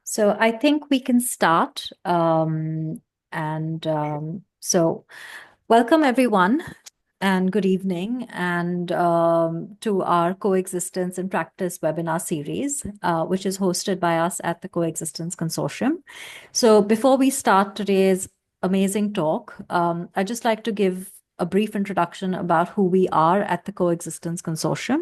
So I think we can start. And welcome everyone and good evening and to our Coexistence in Practice webinar series, which is hosted by us at the Coexistence Consortium. So before we start today's amazing talk, I'd just like to give a brief introduction about who we are at the Coexistence Consortium.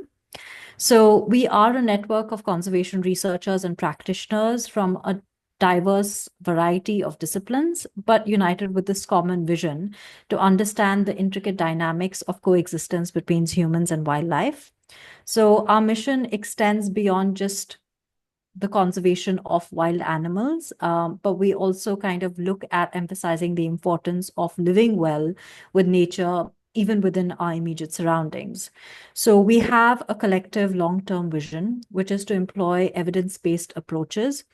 So we are a network of conservation researchers and practitioners from a diverse variety of disciplines, but united with this common vision to understand the intricate dynamics of coexistence between humans and wildlife. So our mission extends beyond just the conservation of wild animals, but we also kind of look at emphasizing the importance of living well with nature, even within our immediate surroundings. So we have a collective long-term vision, which is to employ evidence-based approaches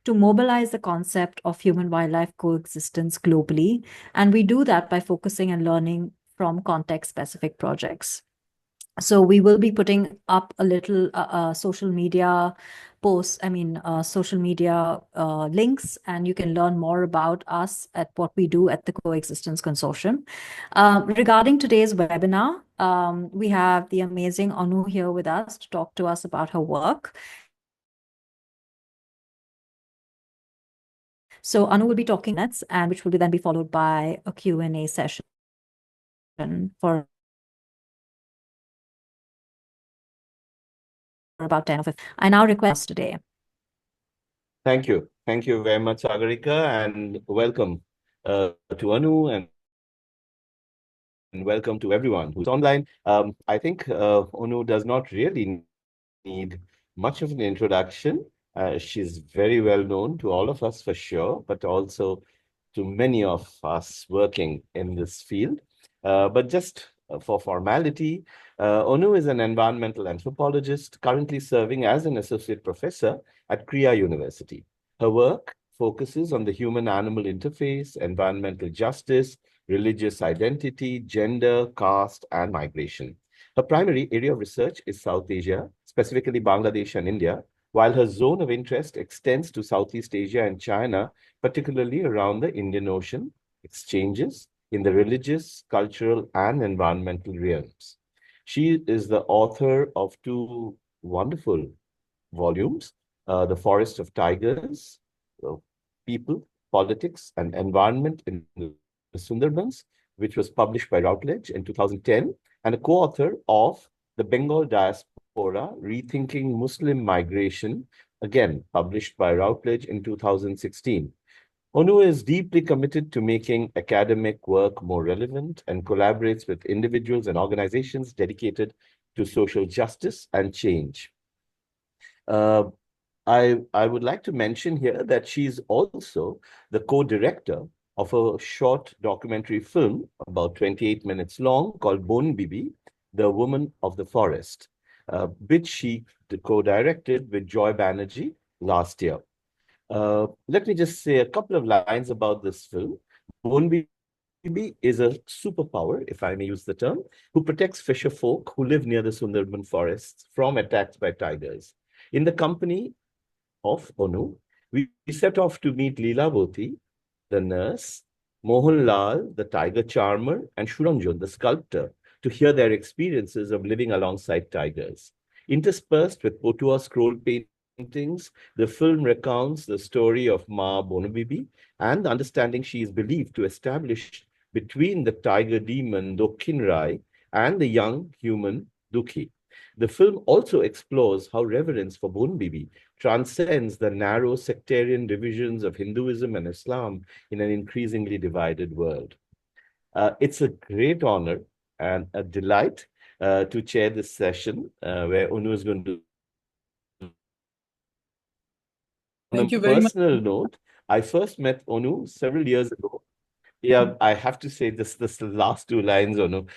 to mobilize the concept of human-wildlife coexistence globally. And we do that by focusing and learning from context-specific projects. So we will be putting up a little social media posts, social media links, and you can learn more about us at what we do at the Coexistence Consortium. Regarding today's webinar, we have the amazing Anu here with us to talk to us about her work. So Anu will be talking next, and which will then be followed by a Q&A session for about 10 or 15. I now request today. Thank you. Thank you very much, Sagarika, and welcome to Anu and welcome to everyone who's online. I think Anu does not really need much of an introduction. She's very well known to all of us for sure, but also to many of us working in this field. But just for formality, Onu is an environmental anthropologist currently serving as an associate professor at Kriya University. Her work focuses on the human-animal interface, environmental justice, religious identity, gender, caste, and migration. Her primary area of research is South Asia, specifically Bangladesh and India, while her zone of interest extends to Southeast Asia and China, particularly around the Indian Ocean, exchanges in the religious, cultural, and environmental realms. She is the author of two wonderful volumes, The Forest of Tigers, People, Politics, and Environment in the Sundarbans, which was published by Routledge in 2010, and a co-author of The Bengal Diaspora, Rethinking Muslim Migration, again published by Routledge in 2016. Onu is deeply committed to making academic work more relevant and collaborates with individuals and organizations dedicated to social justice and change. I would like to mention here that she's also the co-director of a short documentary film about 28 minutes long called Bon Bibi, The Woman of the Forest, which she co-directed with Joy Banerjee last year. Let me just say a couple of lines about this film. Bon Bibi is a superpower, if I may use the term, who protects fisher folk who live near the Sundarban forests from attacks by tigers. In the company of Onu, we set off to meet Leelavati, the nurse, Mohan Lal, the tiger charmer, and Shuranjan, the sculptor, to hear their experiences of living alongside tigers. Interspersed with Potua scroll paintings, the film recounts the story of Ma Bonabibi and the understanding she is believed to establish between the tiger demon Dokhinrai and the young human Dukhi. The film also explores how reverence for Bonbibi transcends the narrow sectarian divisions of Hinduism and Islam in an increasingly divided world. It's a great honor and a delight to chair this session where Onu is going to. Thank you On a very much. personal note, I first met Onu several years ago. Yeah, I have to say this last two lines, Onu.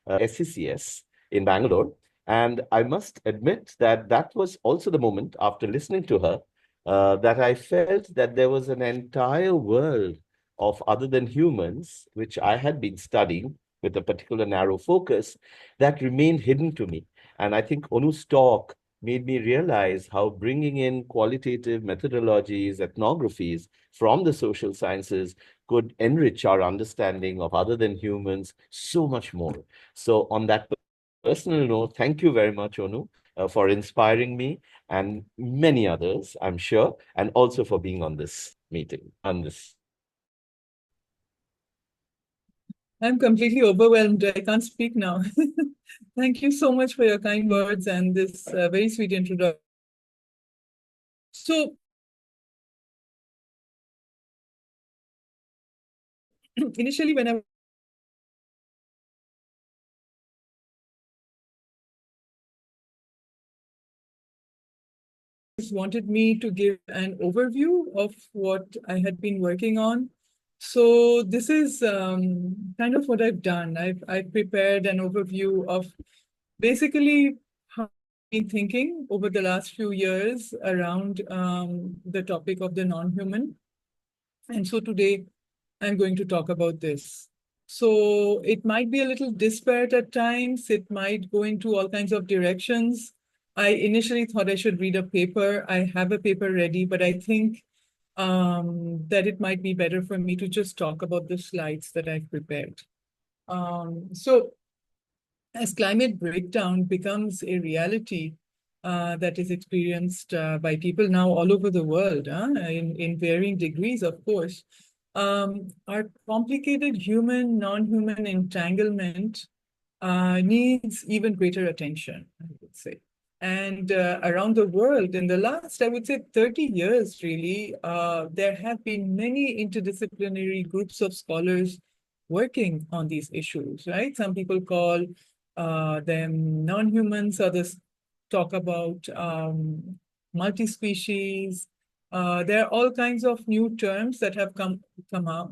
SCCS in Bangalore. And I must admit that that was also the moment after listening to her that I felt that there was an entire world of other than humans, which I had been studying with a particular narrow focus that remained hidden to me. And I think Onu's talk made me realize how bringing in qualitative methodologies, ethnographies from the social sciences could enrich our understanding of other than humans so much more. So, on that personal note, thank you very much, Onu, for inspiring me and many others, I'm sure, and also for being on this meeting, on this. I'm completely overwhelmed. I can't speak now. Thank you so much for your kind words and this very sweet introduction. So, initially, when I wanted me to give an overview of what I had been working on. So this is kind of what I've done. I've prepared an overview of basically how I've been thinking over the last few years around the topic of the non-human. And so today I'm going to talk about this. So it might be a little disparate at times. It might go into all kinds of directions. I initially thought I should read a paper. I have a paper ready, but I think that it might be better for me to just talk about the slides that I've prepared. So as climate breakdown becomes a reality that is experienced by people now all over the world, in varying degrees, of course, our complicated human, non-human entanglement needs even greater attention, I would say. And around the world, in the last, I would say, 30 years, really, there have been many interdisciplinary groups of scholars working on these issues, right? Some people call them non-humans, others talk about multi-species. There are all kinds of new terms that have come out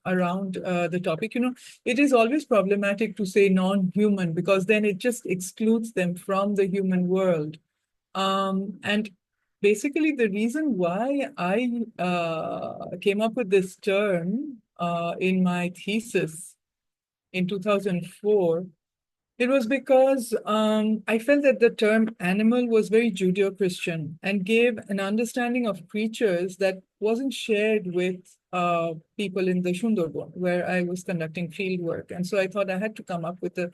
around the topic. You know, it is always problematic to say non-human because then it just excludes them from the human world. And basically, the reason why I came up with this term in my thesis in 2004, it was because I felt that the term animal was very Judeo-Christian and gave an understanding of creatures that wasn't shared with people in the Sundarbans, where I was conducting field work. And so I thought I had to come up with a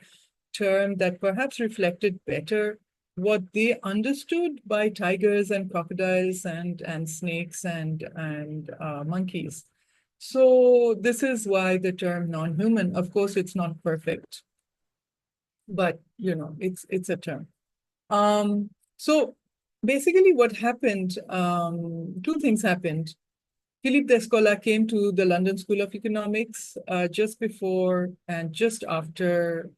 term that perhaps reflected better what they understood by tigers and crocodiles and snakes and monkeys. So this is why the term non-human, of course, it's not perfect, but you know, it's a term. So basically what happened, two things happened. Philippe Descola came to the London School of Economics just before and just after.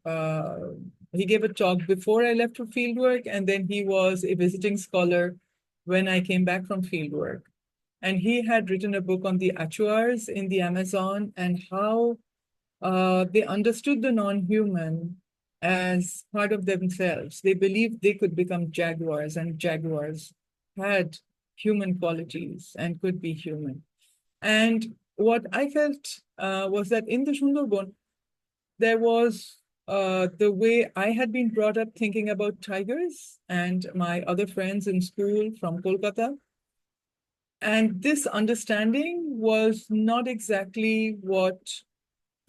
He gave a talk before I left for fieldwork, and then he was a visiting scholar when I came back from fieldwork. And he had written a book on the Achuars in the Amazon and how they understood the non-human as part of themselves. They believed they could become jaguars, and jaguars had human qualities and could be human. And what I felt was that in the Sundarban, there was the way I had been brought up thinking about tigers and my other friends in school from Kolkata. And this understanding was not exactly what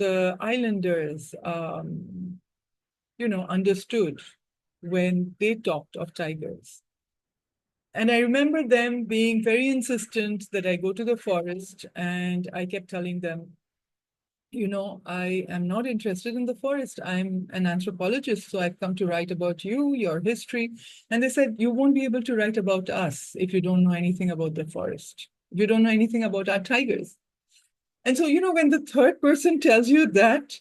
the islanders, understood when they talked of tigers. And I remember them being very insistent that I go to the forest, and I kept telling them, I am not interested in the forest. I'm an anthropologist, so I've come to write about you, your history. And they said, you won't be able to write about us if you don't know anything about the forest. If you don't know anything about our tigers. And so, when the third person tells you that,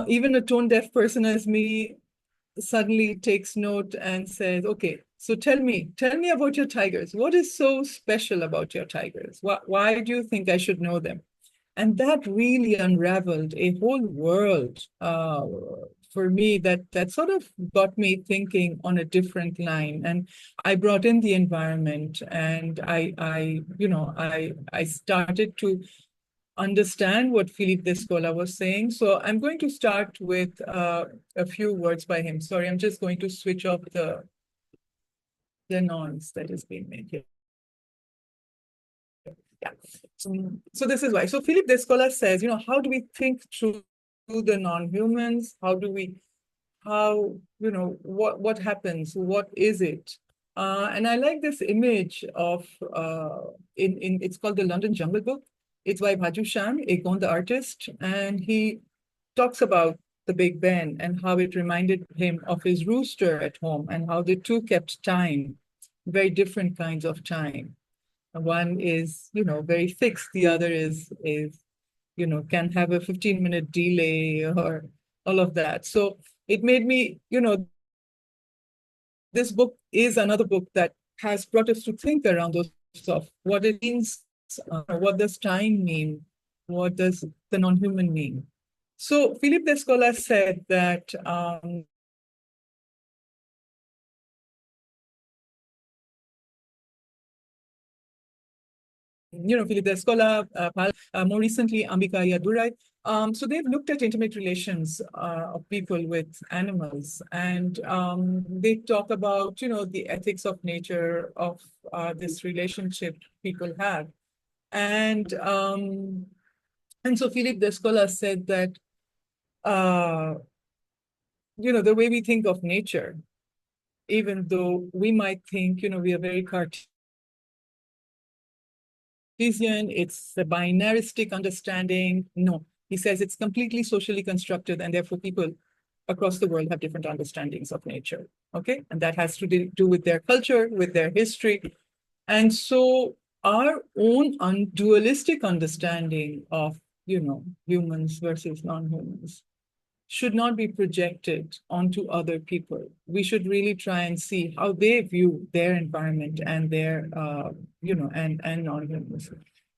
even a tone-deaf person as me suddenly takes note and says, okay, so tell me about your tigers. What is so special about your tigers? Why do you think I should know them? And that really unraveled a whole world for me that sort of got me thinking on a different line. And I brought in the environment, and I started to understand what Philippe Descola was saying. So I'm going to start with a few words by him. Sorry, I'm just going to switch off the noise that is being made here. Yeah. So this is why. So Philippe Descola says, how do we think through the non-humans? What happens? What is it? And I like this image of it's called the London Jungle Book. It's by Bhaju Shan, Egon the artist, and he talks about the Big Ben and how it reminded him of his rooster at home and how the two kept time, very different kinds of time. One is, very fixed. The other is can have a 15-minute delay or all of that. So it made me, this book is another book that has brought us to think around those stuff. What it means, what does time mean? What does the non-human mean? So Philippe Descola said that Philippe Descola, more recently, Ambika Aiyadurai. So they've looked at intimate relations of people with animals, and they talk about, the ethics of nature of this relationship people have. And so Philippe Descola said that, the way we think of nature, even though we might think, we are very Cartesian, it's a binaristic understanding. No, he says it's completely socially constructed, and therefore people across the world have different understandings of nature. Okay, and that has to do with their culture, with their history. And so our own dualistic understanding of, humans versus non-humans should not be projected onto other people. We should really try and see how they view their environment and their, and non-humans.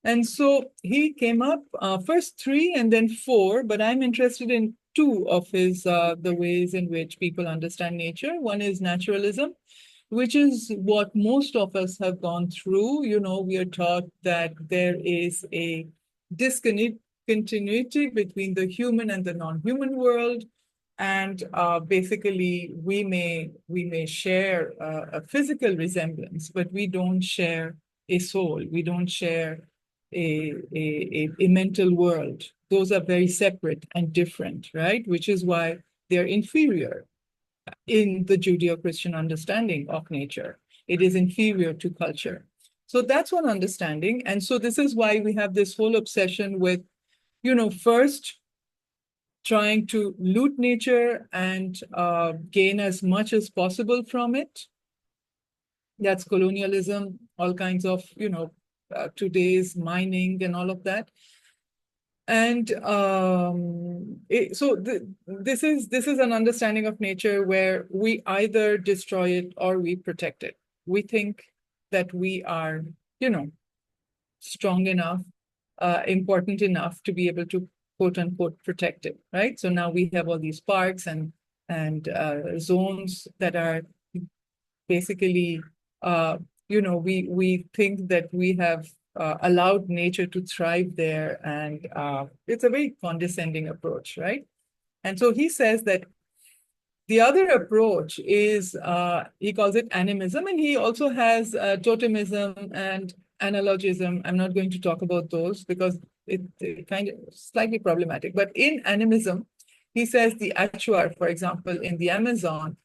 And so he came up first 3 and then 4, but I'm interested in 2 of his, the ways in which people understand nature. One is naturalism, which is what most of us have gone through. We are taught that there is a discontinuity between the human and the non-human world. And basically, we may share a physical resemblance, but we don't share a soul. We don't share a mental world. Those are very separate and different, right? Which is why they're inferior in the Judeo-Christian understanding of nature. It is inferior to culture. So that's one understanding. And so this is why we have this whole obsession with, first trying to loot nature and gain as much as possible from it. That's colonialism, all kinds of, today's mining and all of that. And this is an understanding of nature where we either destroy it or we protect it. We think that we are, strong enough, important enough to be able to quote unquote protect it, right? So now we have all these parks and zones that are basically, we think that we have allowed nature to thrive there, and it's a very condescending approach, right? And so he says that the other approach is, he calls it animism, and he also has totemism and analogism. I'm not going to talk about those because it kind of slightly problematic. But in animism, he says the Achuar, for example, in the Amazon,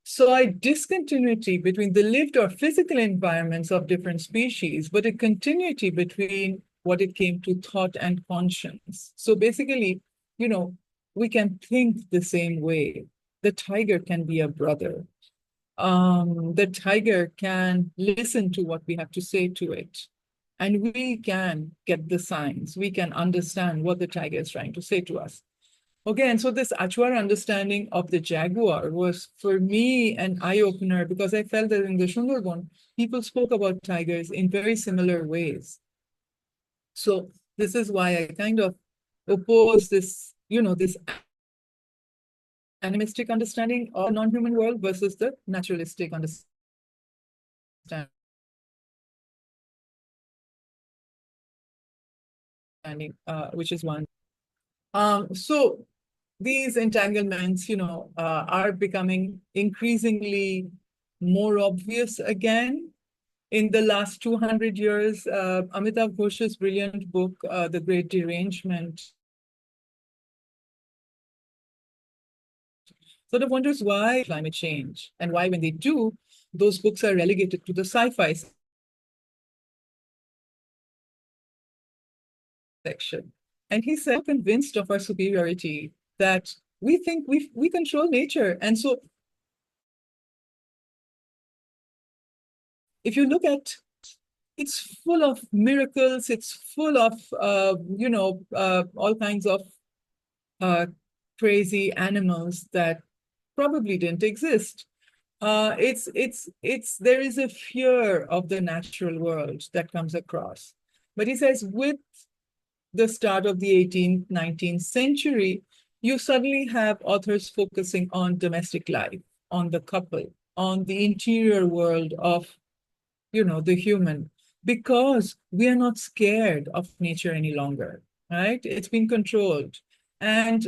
saw a discontinuity between the lived or physical environments of different species, but a continuity between what it came to thought and conscience. So basically, we can think the same way. The tiger can be a brother. The tiger can listen to what we have to say to it. And we can get the signs. We can understand what the tiger is trying to say to us. Okay, and so this Achuar understanding of the jaguar was, for me, an eye-opener because I felt that in the Sundarbans, people spoke about tigers in very similar ways. So this is why I kind of oppose this, this animistic understanding of the non-human world versus the naturalistic understanding. which is one. So these entanglements, are becoming increasingly more obvious again. In the last 200 years, Amitav Ghosh's brilliant book, The Great Derangement, sort of wonders why climate change and why, when they do, those books are relegated to the sci-fi section. And he said, convinced of our superiority, that we think we control nature. And so if you look at, it's full of miracles, it's full of, all kinds of crazy animals that probably didn't exist. There is a fear of the natural world that comes across. But he says, with the start of the 18th, 19th century, you suddenly have authors focusing on domestic life, on the couple, on the interior world of, the human, because we are not scared of nature any longer, right? It's been controlled. And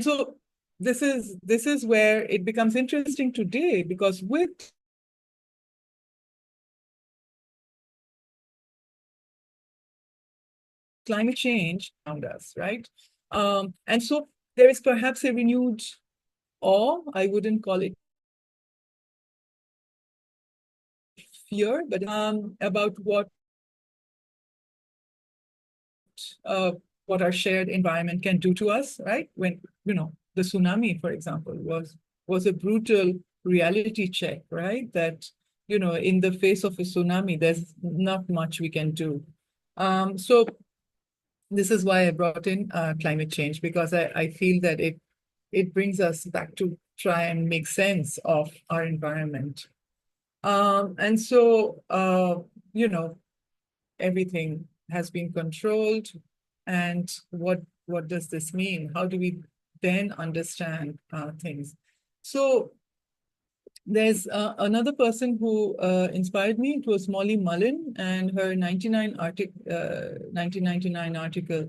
so this is where it becomes interesting today, because with climate change around us, right? And so there is perhaps a renewed awe. I wouldn't call it fear, but about what our shared environment can do to us, right? When, the tsunami, for example, was a brutal reality check, right? That, in the face of a tsunami, there's not much we can do. So this is why I brought in climate change, because I feel that it brings us back to try and make sense of our environment. And so, everything has been controlled. And what does this mean? How do we then understand things? So there's another person who inspired me. It was Molly Mullen and her 1999 article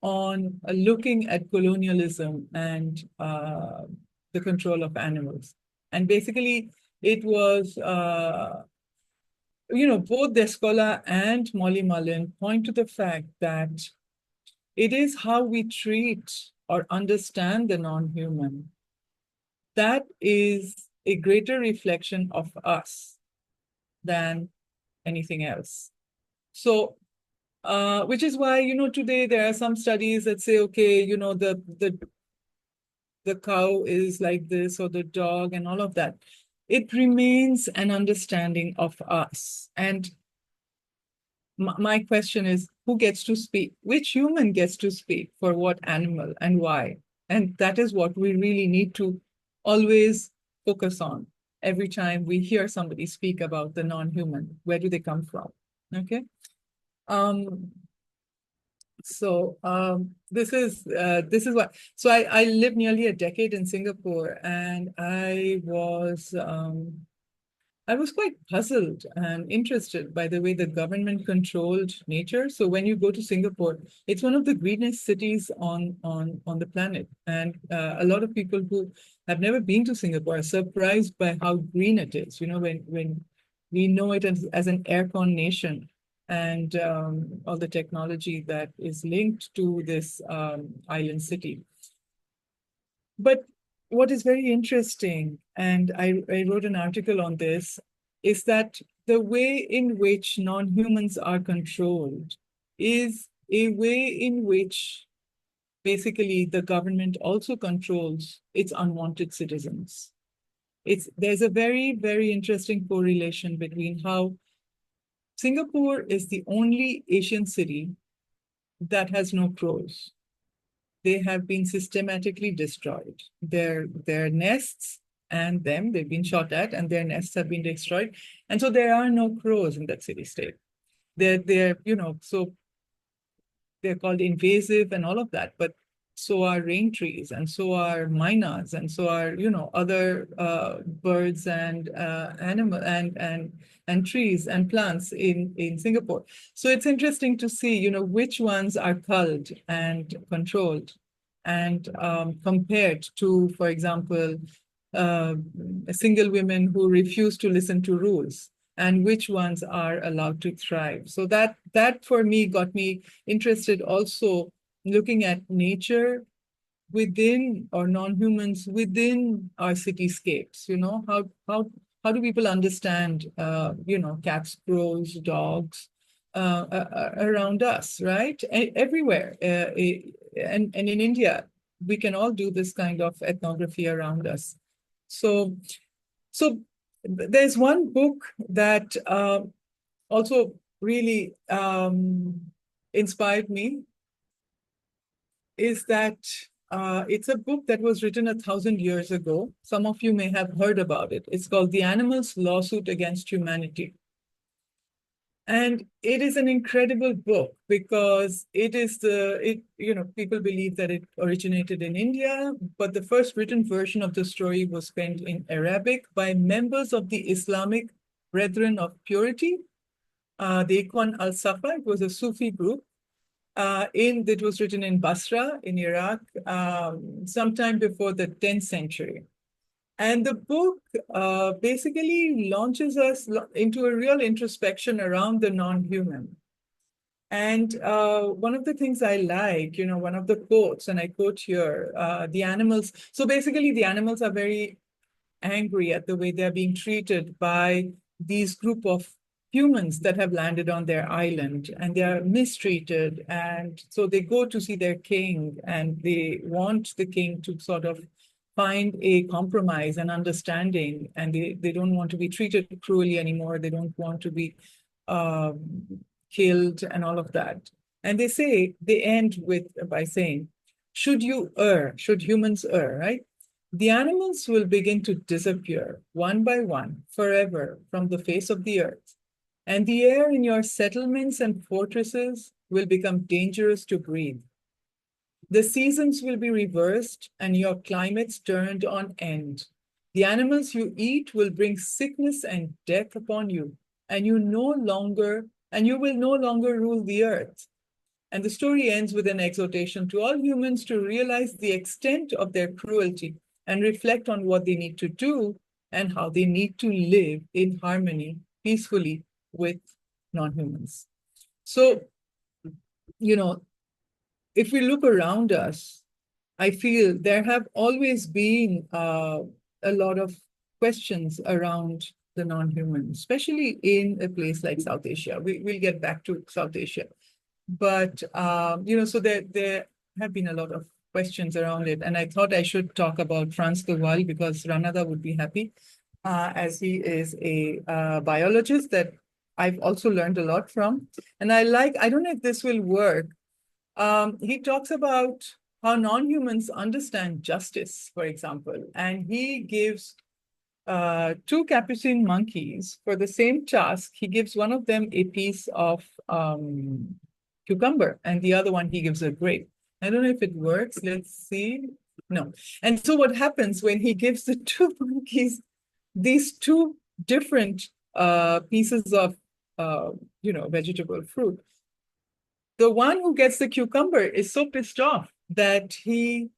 on looking at colonialism and the control of animals. And basically, it was, both Descola and Molly Mullen point to the fact that it is how we treat or understand the non-human that is a greater reflection of us than anything else. So, which is why, today there are some studies that say, okay, the cow is like this, or the dog, and all of that. It remains an understanding of us. And my question is, who gets to speak? Which human gets to speak for what animal and why? And that is what we really need to always focus on every time we hear somebody speak about the non-human. Where do they come from? Okay. This is what. So I lived nearly a decade in Singapore, and I was quite puzzled and interested by the way the government controlled nature. So when you go to Singapore, it's one of the greenest cities on the planet. And a lot of people who have never been to Singapore are surprised by how green it is, when we know it as an aircon nation, and all the technology that is linked to this island city. But what is very interesting, and I wrote an article on this, is that the way in which non-humans are controlled is a way in which basically the government also controls its unwanted citizens. There's a very, very interesting correlation between how Singapore is the only Asian city that has no crows. They have been systematically destroyed. Their nests and they've been shot at, and their nests have been destroyed. And so there are no crows in that city-state. So they're called invasive and all of that. But so are rain trees, and so are mynas, and so are, other birds and animal and trees and plants in Singapore. So it's interesting to see, which ones are culled and controlled and compared to, for example, uh, single women who refuse to listen to rules, and which ones are allowed to thrive. So that for me got me interested also looking at nature within, or non-humans within our cityscapes. How do people understand cats, crows, dogs around us, right? Everywhere. And in India, we can all do this kind of ethnography around us. So there's one book that also really inspired me, is that it's a book that was written 1,000 years ago. Some of you may have heard about it. It's called The Animals' Lawsuit Against Humanity. And it is an incredible book because people believe that it originated in India, but the first written version of the story was penned in Arabic by members of the Islamic Brethren of Purity, the Ikhwan al-Safa. It was a Sufi group. It was written in Basra, in Iraq, sometime before the 10th century. And the book basically launches us into a real introspection around the non-human. And one of the things I like, one of the quotes, and I quote here, the animals. So basically, the animals are very angry at the way they're being treated by these group of humans that have landed on their island, and they are mistreated. And so they go to see their king, and they want the king to sort of find a compromise and understanding, and they don't want to be treated cruelly anymore. They don't want to be killed and all of that. And they end by saying, should humans err, right? The animals will begin to disappear one by one, forever, from the face of the earth. And the air in your settlements and fortresses will become dangerous to breathe. The seasons will be reversed and your climates turned on end. The animals you eat will bring sickness and death upon you, and you will no longer rule the earth. And the story ends with an exhortation to all humans to realize the extent of their cruelty and reflect on what they need to do and how they need to live in harmony, peacefully, with non-humans. So, if we look around us, I feel there have always been a lot of questions around the non-human, especially in a place like South Asia. We'll get back to South Asia. But, so there have been a lot of questions around it. And I thought I should talk about Frans de Waal because Ranada would be happy, as he is a biologist that I've also learned a lot from. And I don't know if this will work. He talks about how non-humans understand justice, for example. And he gives two capuchin monkeys for the same task. He gives one of them a piece of cucumber, and the other one he gives a grape. I don't know if it works. Let's see. No. And so what happens when he gives the two monkeys these two different pieces of vegetable fruit? The one who gets the cucumber is so pissed off that he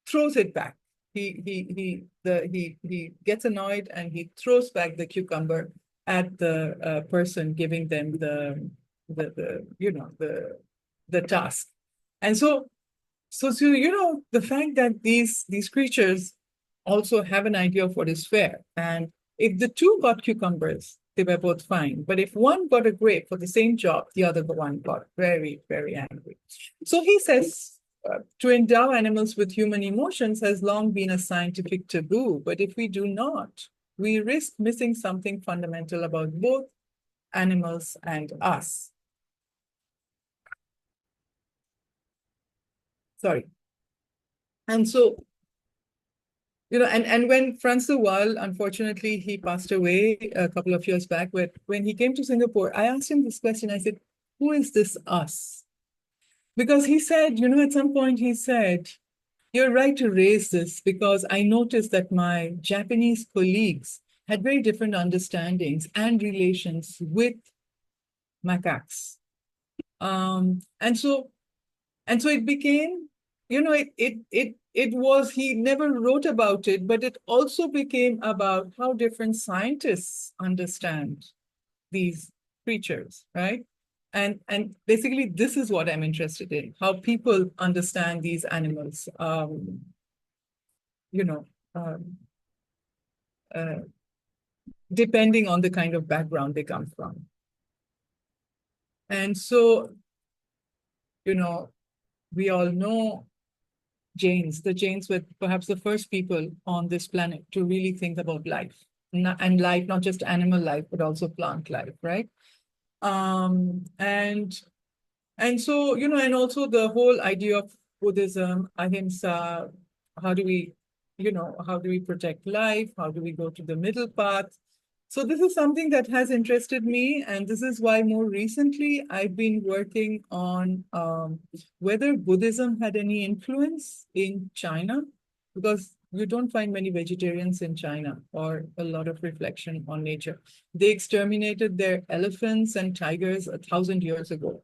throws it back. He gets annoyed and he throws back the cucumber at the person giving them the task. And so the fact that these creatures also have an idea of what is fair. And if the two got cucumbers, they were both fine. But if one got a grape for the same job, the other one got very, very angry. So he says, to endow animals with human emotions has long been a scientific taboo. But if we do not, we risk missing something fundamental about both animals and us. Sorry. And so, and when Frans de Waal, unfortunately, he passed away a couple of years back, but when he came to Singapore, I asked him this question. I said, who is this us? Because he said, at some point he said, You're right to raise this because I noticed that my Japanese colleagues had very different understandings and relations with macaques. And so it became, it was, he never wrote about it, but it also became about how different scientists understand these creatures, right? And basically this is what I'm interested in, how people understand these animals, you know, um, uh, depending on the kind of background they come from. And so, we all know Jains. The Jains were perhaps the first people on this planet to really think about life. And life, not just animal life, but also plant life, right? And so, and also the whole idea of Buddhism, ahimsa, how do we, how do we protect life? How do we go to the middle path? So this is something that has interested me, and this is why more recently I've been working on whether Buddhism had any influence in China, because you don't find many vegetarians in China or a lot of reflection on nature. They exterminated their elephants and tigers 1,000 years ago,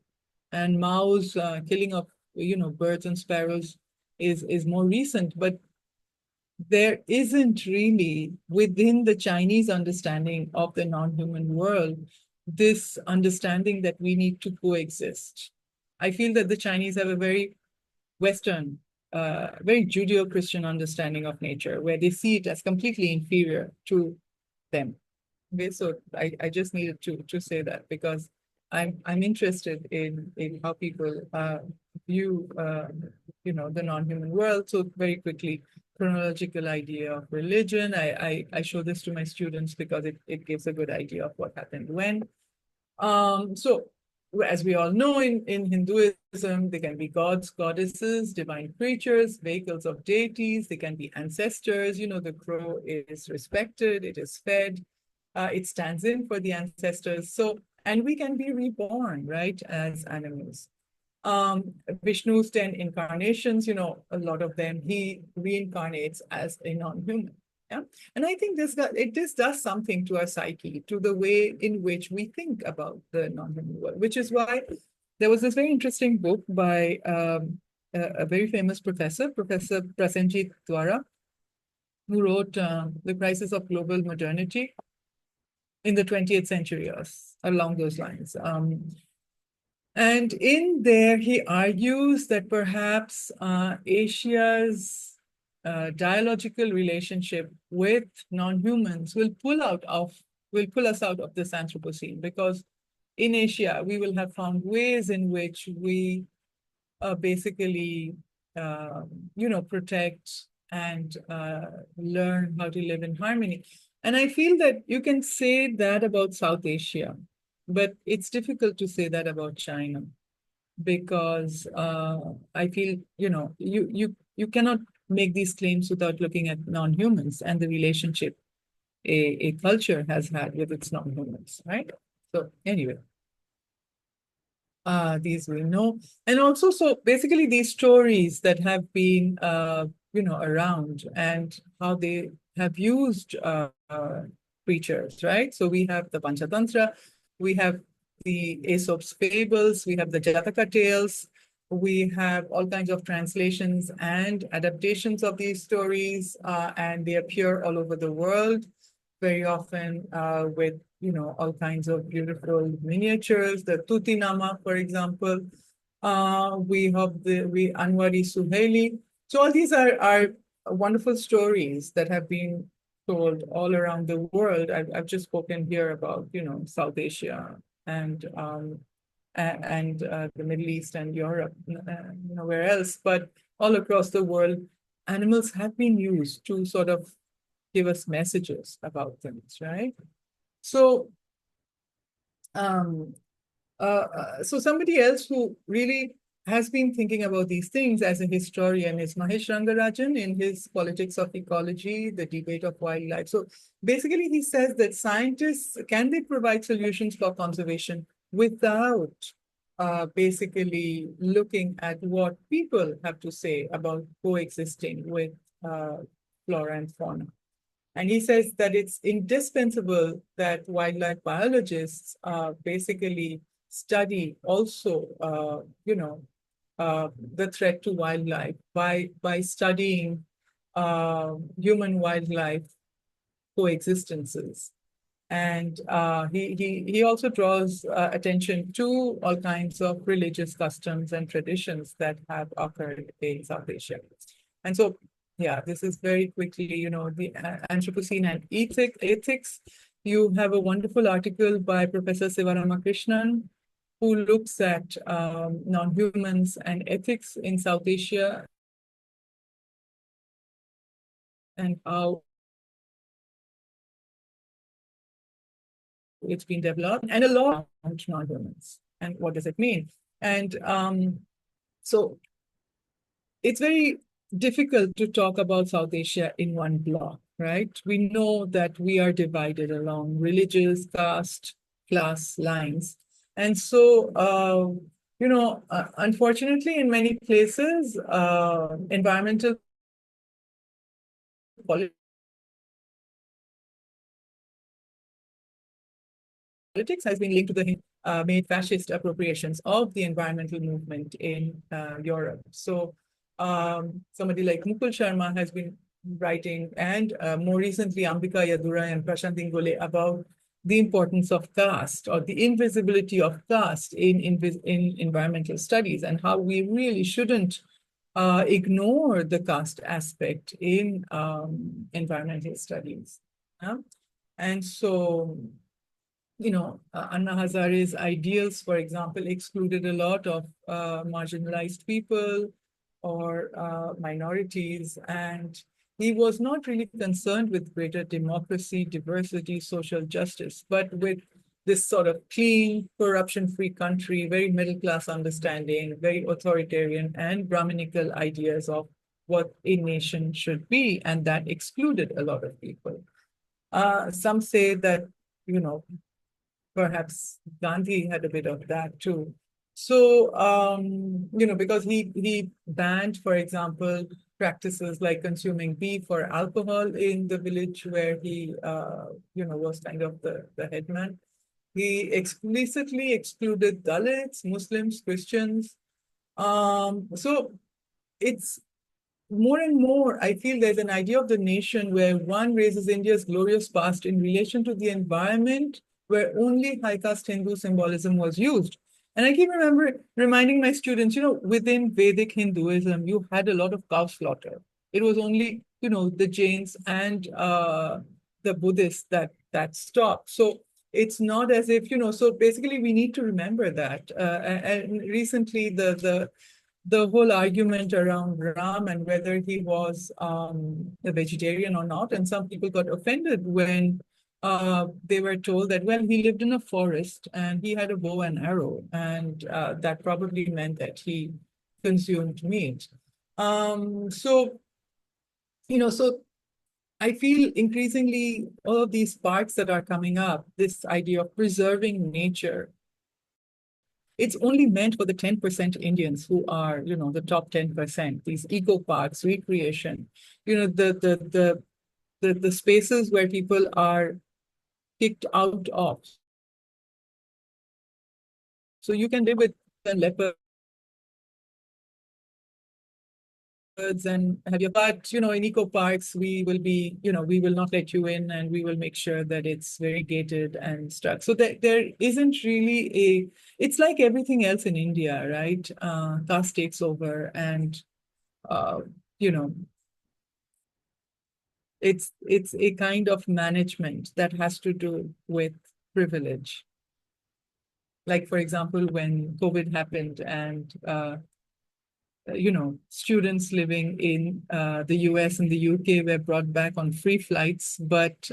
and Mao's killing of birds and sparrows is more recent, but there isn't really within the Chinese understanding of the non-human world this understanding that we need to coexist. I feel that the Chinese have a very Western, very Judeo-Christian understanding of nature, where they see it as completely inferior to them. Okay, so I just needed to say that because I'm interested in how people view the non-human world. So very quickly, chronological idea of religion. I show this to my students because it gives a good idea of what happened when. So as we all know, in Hinduism, they can be gods, goddesses, divine creatures, vehicles of deities. They can be ancestors. The crow is respected, it is fed, it stands in for the ancestors. So, and we can be reborn, right, as animals. Vishnu's 10 incarnations, a lot of them, he reincarnates as a non-human. Yeah. And I think this does something to our psyche, to the way in which we think about the non-human world, which is why there was this very interesting book by a very famous professor, Professor Prasenjit Dwara, who wrote The Crisis of Global Modernity in the 20th century, or along those lines. And in there, he argues that perhaps Asia's dialogical relationship with non-humans will pull us out of this Anthropocene, because in Asia, we will have found ways in which we basically, protect and learn how to live in harmony. And I feel that you can say that about South Asia, but it's difficult to say that about China, because I feel, you cannot make these claims without looking at non-humans and the relationship a culture has had with its non-humans, right? So anyway, these we know. And also, so basically these stories that have been, around, and how they have used creatures, right? So we have the Panchatantra, we have the Aesop's fables, we have the Jataka tales, we have all kinds of translations and adaptations of these stories, and they appear all over the world, very often with all kinds of beautiful miniatures. The Tutinama, for example, we have the Anwari Suhaili. So all these are wonderful stories that have been told all around the world. I've just spoken here about South Asia and the Middle East and Europe, where else, but all across the world, animals have been used to sort of give us messages about things, right? So, so somebody else who really has been thinking about these things as a historian is Mahesh Rangarajan in his Politics of Ecology, the Debate of Wildlife. So basically he says that scientists, can they provide solutions for conservation without basically looking at what people have to say about coexisting with flora and fauna. And he says that it's indispensable that wildlife biologists basically study also, the threat to wildlife by studying human-wildlife coexistences. And he also draws attention to all kinds of religious customs and traditions that have occurred in South Asia. And so, yeah, this is very quickly, the Anthropocene and ethics. You have a wonderful article by Professor Sivaramakrishnan, who looks at non-humans and ethics in South Asia and how it's been developed, and a lot of non-humans. And what does it mean? And so it's very difficult to talk about South Asia in one block, right? We know that we are divided along religious, caste, class lines. And so, unfortunately, in many places, environmental politics has been linked to the made fascist appropriations of the environmental movement in Europe. So somebody like Mukul Sharma has been writing, and more recently Ambika Aiyadurai and Prashant Ingole, about the importance of caste, or the invisibility of caste in environmental studies, and how we really shouldn't ignore the caste aspect in environmental studies. And so, Anna Hazare's ideals, for example, excluded a lot of marginalized people or minorities, and he was not really concerned with greater democracy, diversity, social justice, but with this sort of clean, corruption-free country, very middle-class understanding, very authoritarian and Brahminical ideas of what a nation should be, and that excluded a lot of people. Some say that, perhaps Gandhi had a bit of that too. So, because he banned, for example, practices like consuming beef or alcohol in the village where he, was kind of the headman. He explicitly excluded Dalits, Muslims, Christians. So it's more and more, I feel there's an idea of the nation where one raises India's glorious past in relation to the environment, where only high caste Hindu symbolism was used. And I keep reminding my students, within Vedic Hinduism, you had a lot of cow slaughter. It was only, the Jains and the Buddhists that stopped. So it's not as if, so basically we need to remember that. And recently the whole argument around Ram and whether he was a vegetarian or not. And some people got offended when they were told that, well, he lived in a forest and he had a bow and arrow, and that probably meant that he consumed meat. So I feel increasingly all of these parks that are coming up, this idea of preserving nature, it's only meant for the 10% Indians who are, the top 10%, these eco parks, recreation, the spaces where people are kicked out of. So you can live with leopards and have your, but in eco parks, we will not let you in, and we will make sure that it's very gated and stuff. So there isn't really it's like everything else in India, right? Caste takes over, and it's a kind of management that has to do with privilege. Like, for example, when COVID happened and students living in the US and the UK were brought back on free flights, but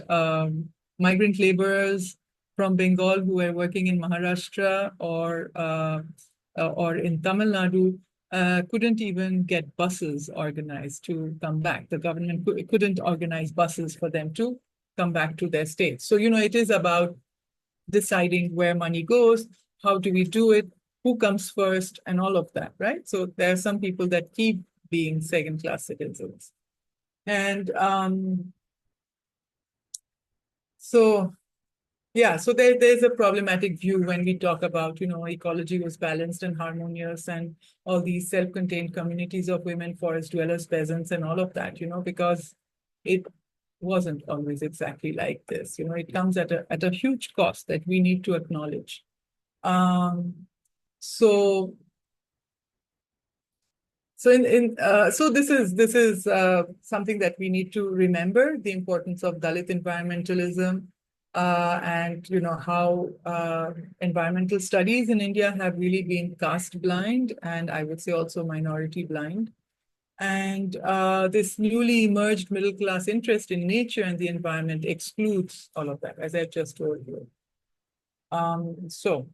migrant laborers from Bengal who were working in Maharashtra or in Tamil Nadu couldn't even get buses organized to come back. The government couldn't organize buses for them to come back to their states. So, it is about deciding where money goes, how do we do it, who comes first and all of that, right? So there are some people that keep being second-class citizens. And so yeah, so there's a problematic view when we talk about, ecology was balanced and harmonious and all these self-contained communities of women, forest dwellers, peasants, and all of that, because it wasn't always exactly like this. It comes at a huge cost that we need to acknowledge. So so this is something that we need to remember, the importance of Dalit environmentalism, and how environmental studies in India have really been caste blind, and I would say also minority blind. And this newly emerged middle class interest in nature and the environment excludes all of that, as I've just told you. So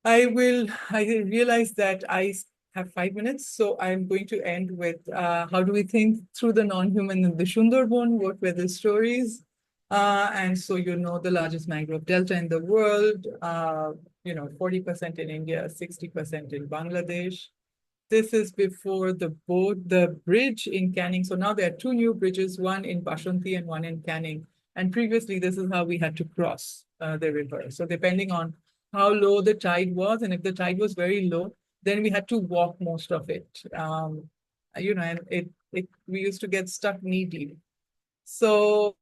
I realize that I have 5 minutes, so I'm going to end with how do we think through the non-human in the Sundarbans? What were the stories? And so the largest mangrove delta in the world, 40% in India, 60% in Bangladesh. This is before the bridge in Canning. So now there are two new bridges, one in Bashanti and one in Canning. And previously, this is how we had to cross the river. So depending on how low the tide was, and if the tide was very low, then we had to walk most of it. And we used to get stuck knee deep. So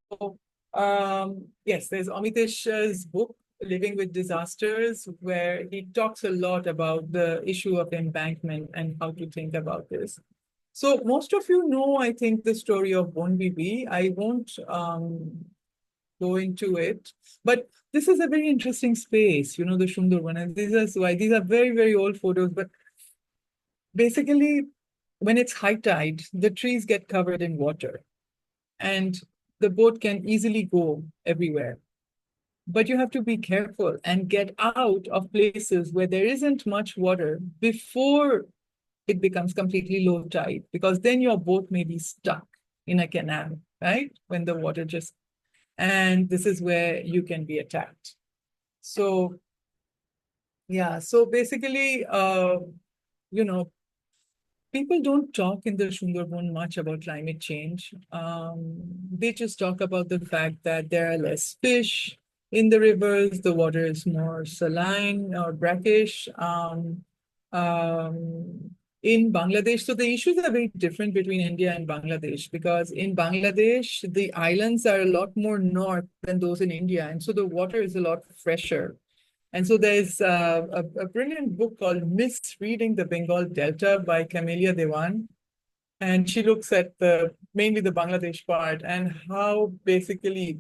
yes, there's Amitesh's book, Living with Disasters, where he talks a lot about the issue of embankment and how to think about this. So most of you know, I think, the story of Bon Bibi. I won't go into it, but this is a very interesting space, the Sundarban. And these are very, very old photos, but basically, when it's high tide, the trees get covered in water and the boat can easily go everywhere. But you have to be careful and get out of places where there isn't much water before it becomes completely low tide, because then your boat may be stuck in a canal, right? When the water and this is where you can be attacked. So, yeah, so basically, people don't talk in the Sundarban much about climate change. They just talk about the fact that there are less fish in the rivers, the water is more saline or brackish. In Bangladesh, so the issues are very different between India and Bangladesh, because in Bangladesh, the islands are a lot more north than those in India. And so the water is a lot fresher. And so there's a brilliant book called Misreading the Bengal Delta by Camelia Dewan. And she looks at mainly the Bangladesh part and how basically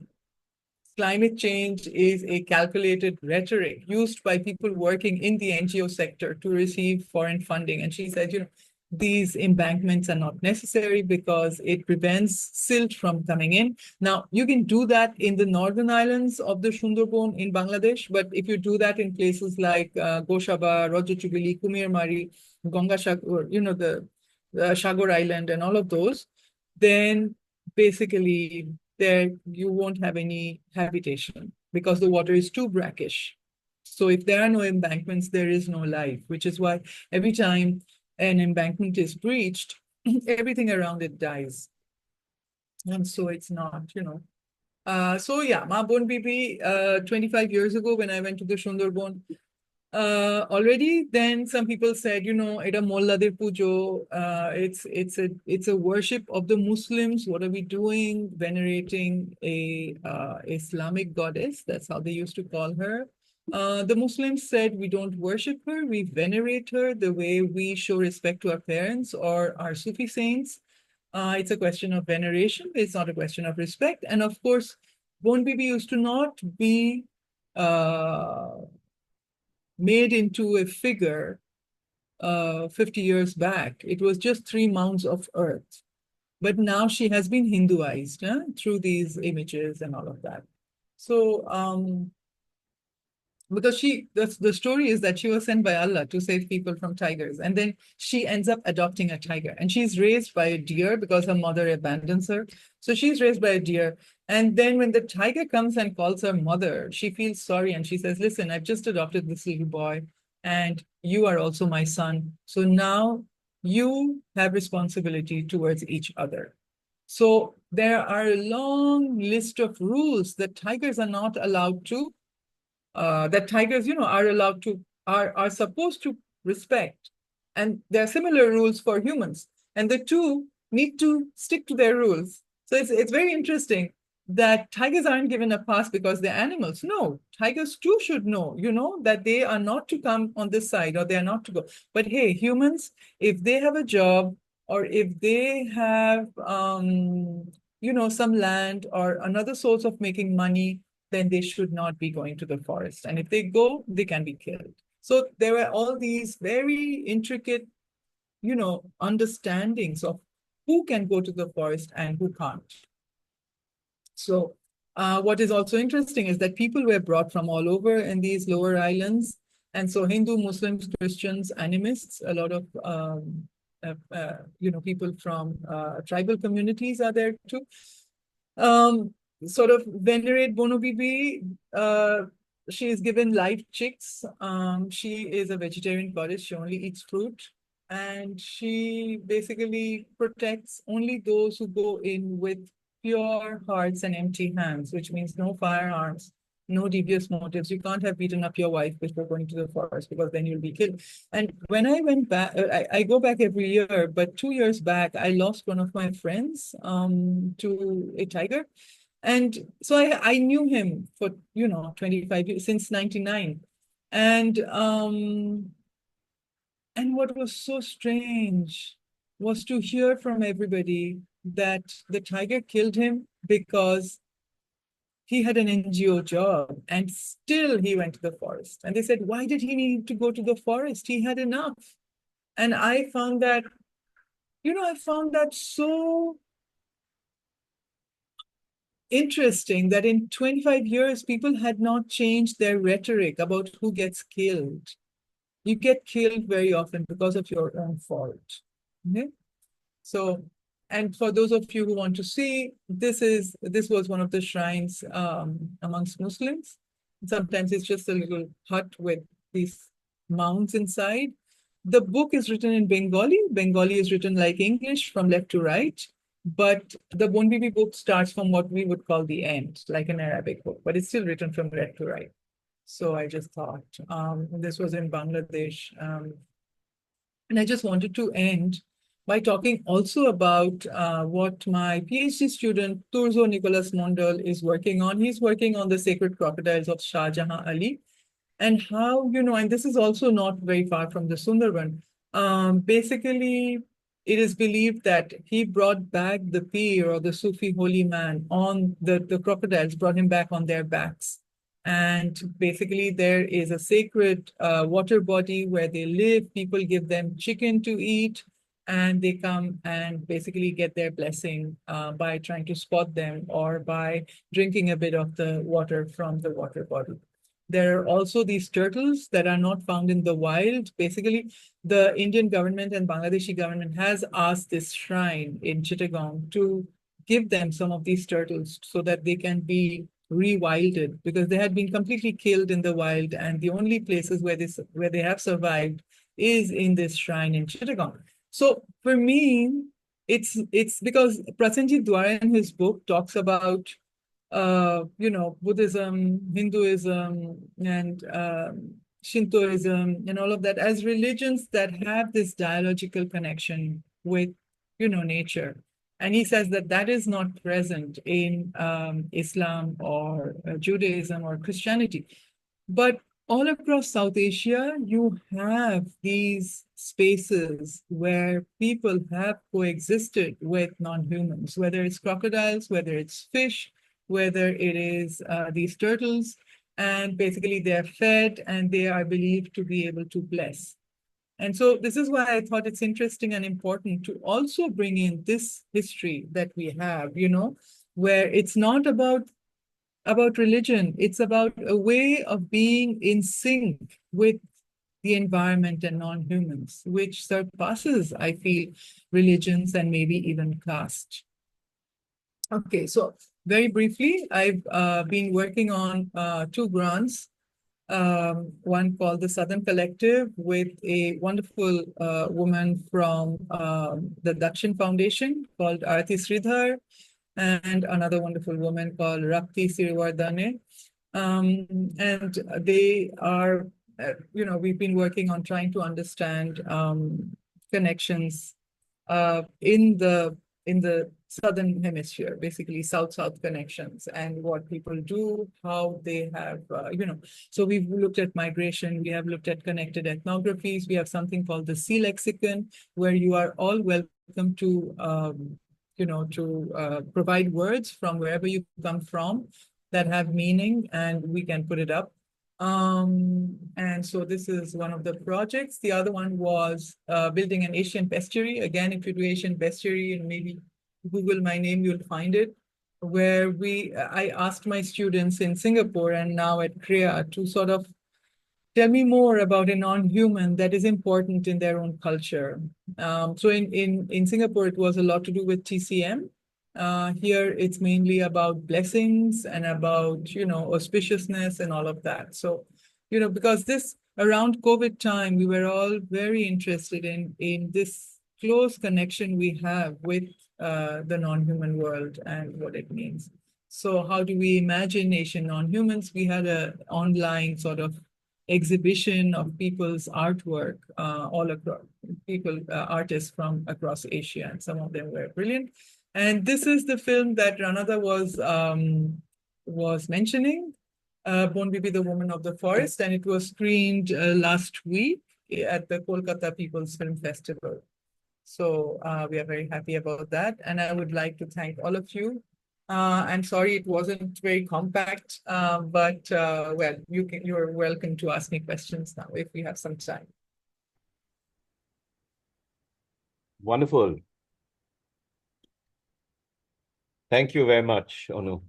climate change is a calculated rhetoric used by people working in the NGO sector to receive foreign funding. And she said, these embankments are not necessary because it prevents silt from coming in. Now, you can do that in the northern islands of the Sundarban in Bangladesh, but if you do that in places like Goshaba, Rajachubili, Kumirmari, Ganga Sagar, the Sagar Island and all of those, then basically there you won't have any habitation because the water is too brackish. So if there are no embankments, there is no life, which is why every time an embankment is breached, everything around it dies. And so it's not, so yeah, Ma Bon Bibi, 25 years ago when I went to the Sundarban, already then some people said, Eta Mollader Pujo, it's a worship of the Muslims. What are we doing? Venerating a Islamic goddess. That's how they used to call her. The Muslims said we don't worship her, we venerate her the way we show respect to our parents or our Sufi saints. It's a question of veneration. It's not a question of respect. And of course, Bon Bibi used to not be made into a figure 50 years back. It was just 3 mounds of earth. But now she has been Hinduized through these images and all of that. So, because the story is that she was sent by Allah to save people from tigers. And then she ends up adopting a tiger. And she's raised by a deer because her mother abandons her. So she's raised by a deer. And then when the tiger comes and calls her mother, she feels sorry. And she says, listen, I've just adopted this little boy. and you are also my son. So now you have responsibility towards each other. So there are a long list of rules that tigers are not allowed to, that tigers, are allowed to, are supposed to respect. And there are similar rules for humans. And the two need to stick to their rules. So it's very interesting that tigers aren't given a pass because they're animals. No, tigers too should know, that they are not to come on this side or they are not to go. But hey, humans, if they have a job or if they have, some land or another source of making money, then they should not be going to the forest. And if they go, they can be killed. So there were all these very intricate, understandings of who can go to the forest and who can't. So what is also interesting is that people were brought from all over in these lower islands. And so Hindu, Muslims, Christians, animists, a lot of people from tribal communities are there too. Sort of venerate Bonobibi. She is given live chicks. She is a vegetarian goddess. She only eats fruit. And she basically protects only those who go in with pure hearts and empty hands, which means no firearms, no devious motives. You can't have beaten up your wife before going to the forest because then you'll be killed. And when I went back, I go back every year, but 2 years back, I lost one of my friends to a tiger. And so I knew him for, 25 years, since 99. And what was so strange was to hear from everybody that the tiger killed him because he had an NGO job and still he went to the forest. And they said, why did he need to go to the forest? He had enough. And I found that, so interesting that in 25 years, people had not changed their rhetoric about who gets killed. You get killed very often because of your own fault. Okay? So, and for those of you who want to see, this was one of the shrines amongst Muslims. Sometimes it's just a little hut with these mounds inside. The book is written in Bengali. Bengali is written like English from left to right. But the Bonbibi book starts from what we would call the end, like an Arabic book, but it's still written from left to right. So I just thought this was in Bangladesh. And I just wanted to end by talking also about what my PhD student, Turzo Nicholas Mondal, is working on. He's working on the sacred crocodiles of Shah Jahan Ali and how, and this is also not very far from the Sundarban. Basically, it is believed that he brought back the pir or the Sufi holy man on the crocodiles, brought him back on their backs. And basically, there is a sacred water body where they live. People give them chicken to eat, and they come and basically get their blessing by trying to spot them or by drinking a bit of the water from the water body. There are also these turtles that are not found in the wild. Basically, the Indian government and Bangladeshi government has asked this shrine in Chittagong to give them some of these turtles so that they can be rewilded because they had been completely killed in the wild, and the only places where they have survived is in this shrine in Chittagong. So for me, it's because Prasenjit Dwara in his book talks about Buddhism, Hinduism, and Shintoism, and all of that as religions that have this dialogical connection with, nature. And he says that that is not present in Islam or Judaism or Christianity. But all across South Asia, you have these spaces where people have coexisted with non-humans, whether it's crocodiles, whether it's fish, whether it is these turtles, and basically they're fed and they are believed to be able to bless. And so this is why I thought it's interesting and important to also bring in this history that we have, where it's not about religion, it's about a way of being in sync with the environment and non-humans, which surpasses, I feel, religions and maybe even caste. Okay, so very briefly, I've been working on 2 grants. one called the Southern Collective with a wonderful woman from the Dakshin Foundation called Arati Sridhar, and another wonderful woman called Rapti Sirivardhane. And they are, we've been working on trying to understand connections in the southern hemisphere, basically south-south connections, and what people do, how they have, So we've looked at migration, we have looked at connected ethnographies, we have something called the Sea Lexicon, where you are all welcome to, provide words from wherever you come from that have meaning, and we can put it up. And so this is one of the projects. The other one was building an Asian bestiary. Again, if you do Asian bestiary and maybe Google my name, you'll find it, where I asked my students in Singapore and now at CREA to sort of tell me more about a non-human that is important in their own culture. So in Singapore, it was a lot to do with TCM. Here, it's mainly about blessings and about, auspiciousness and all of that. So, because around COVID time, we were all very interested in this close connection we have with the non-human world and what it means. So how do we imagine Asian non-humans? We had an online sort of exhibition of people's artwork all across, artists from across Asia, and some of them were brilliant. And this is the film that Ranada was mentioning, Bon Bibi, the Woman of the Forest, and it was screened last week at the Kolkata People's Film Festival. So we are very happy about that. And I would like to thank all of you. I'm sorry it wasn't very compact, but well, you're welcome to ask me questions now if we have some time. Wonderful. Thank you very much, Onu,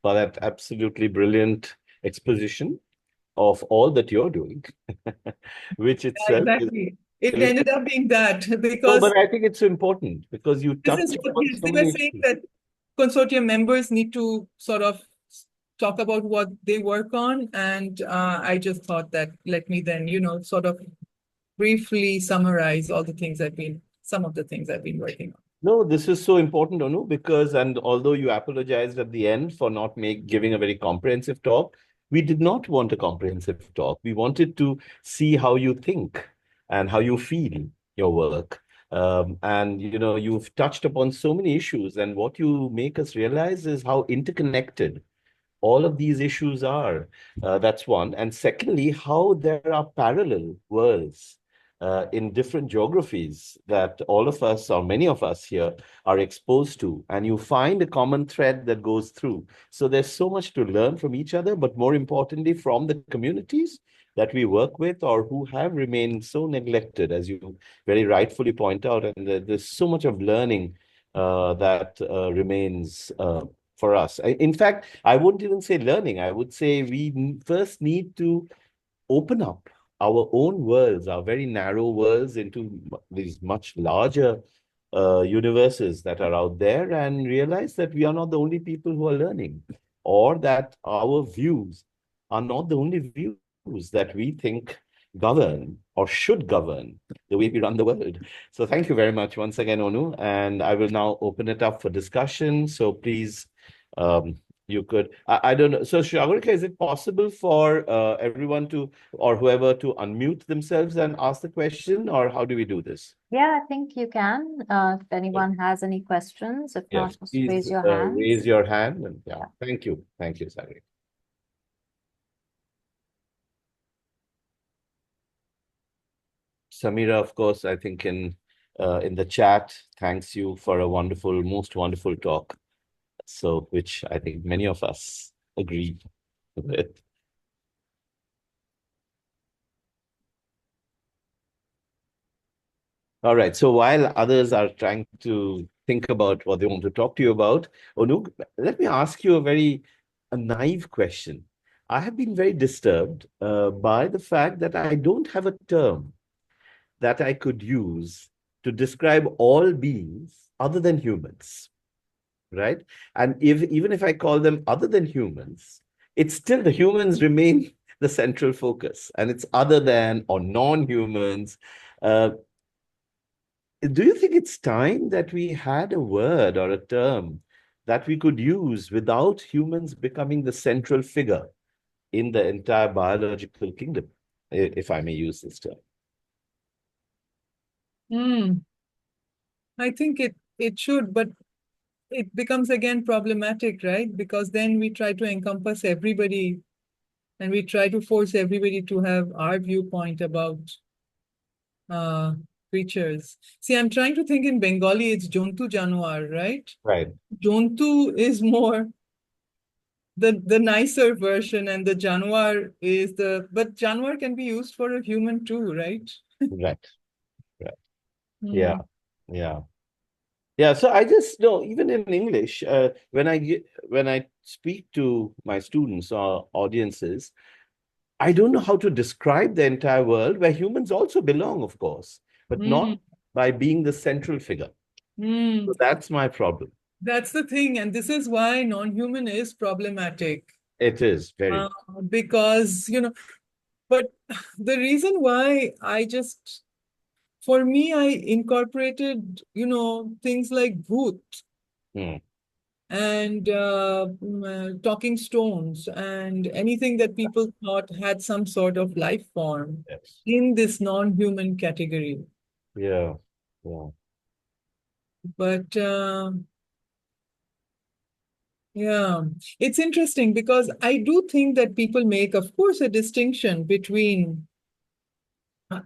for that absolutely brilliant exposition of all that you're doing, which itself exactly. It ended up being that because. No, but I think it's important because you touch This is what upon so they many were saying, issues. that consortium members need to sort of talk about what they work on, and I just thought that let me then, sort of briefly summarize all the things some of the things I've been working on. No, this is so important, Anu, because, and although you apologized at the end for not giving a very comprehensive talk, we did not want a comprehensive talk. We wanted to see how you think and how you feel your work. And, you've touched upon so many issues, and what you make us realize is how interconnected all of these issues are. That's one. And secondly, how there are parallel worlds in different geographies that all of us, or many of us here, are exposed to. And you find a common thread that goes through. So there's so much to learn from each other, but more importantly, from the communities that we work with or who have remained so neglected, as you very rightfully point out. And there's so much of learning that remains for us. In fact, I wouldn't even say learning. I would say we first need to open up our own worlds, our very narrow worlds, into these much larger universes that are out there, and realize that we are not the only people who are learning, or that our views are not the only views that we think govern or should govern the way we run the world. So thank you very much once again, Onu, and I will now open it up for discussion. So please, you could, I don't know. So Shagarika, is it possible for everyone to, or whoever, to unmute themselves and ask the question, or how do we do this? Yeah, I think you can. If anyone has any questions, if not, Yes, just please raise your raise hands. your hand. And yeah, Yeah. thank you. Thank you, Shagarika. Samira, of course, I think in the chat, thanks you for a wonderful, most wonderful talk. So, which I think many of us agree with. All right. So while others are trying to think about what they want to talk to you about, Onu, let me ask you a naive question. I have been very disturbed by the fact that I don't have a term that I could use to describe all beings other than humans, right? And even if I call them other than humans, it's still the humans remain the central focus, and it's other than or non-humans. Uh, do you think it's time that we had a word or a term that we could use without humans becoming the central figure in the entire biological kingdom, if I may use this term? Hmm. I think it should, but it becomes again problematic, right? Because then we try to encompass everybody and we try to force everybody to have our viewpoint about uh, creatures. See, I'm trying to think in Bengali, it's Jontu Januar, right? Right, Jontu is more the nicer version, and the Januar is but Januar can be used for a human too, right? right, right. Yeah, Hmm. yeah. Yeah, so I just know, even in English, when I speak to my students or audiences, I don't know how to describe the entire world where humans also belong, of course, but Hmm. not by being the central figure. Hmm. So that's my problem. That's the thing, and this is why non-human is problematic. It is very. Uh, because, but the reason why for me, I incorporated, things like bhoot Hmm, and talking stones and anything that people thought had some sort of life form yes. in this non-human category. Yeah. Yeah. But yeah, it's interesting because I do think that people make, of course, a distinction between,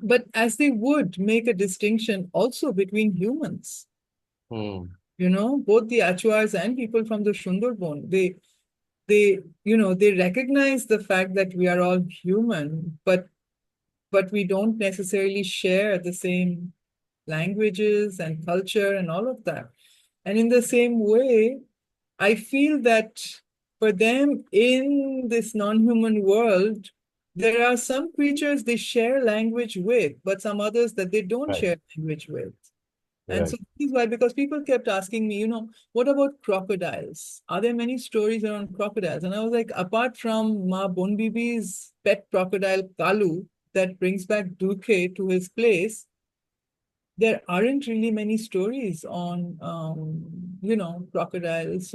but as they would make a distinction also between humans. Hmm, Both the Achuars and people from the Sundarbans, they recognize the fact that we are all human, but we don't necessarily share the same languages and culture and all of that. And in the same way, I feel that for them in this non-human world, there are some creatures they share language with, but some others that they don't right, share language with. And right. so this is why, because people kept asking me, what about crocodiles? Are there many stories around crocodiles? And I was like, apart from Ma Bonbibi's pet crocodile Kalu that brings back Duke to his place, there aren't really many stories on, crocodiles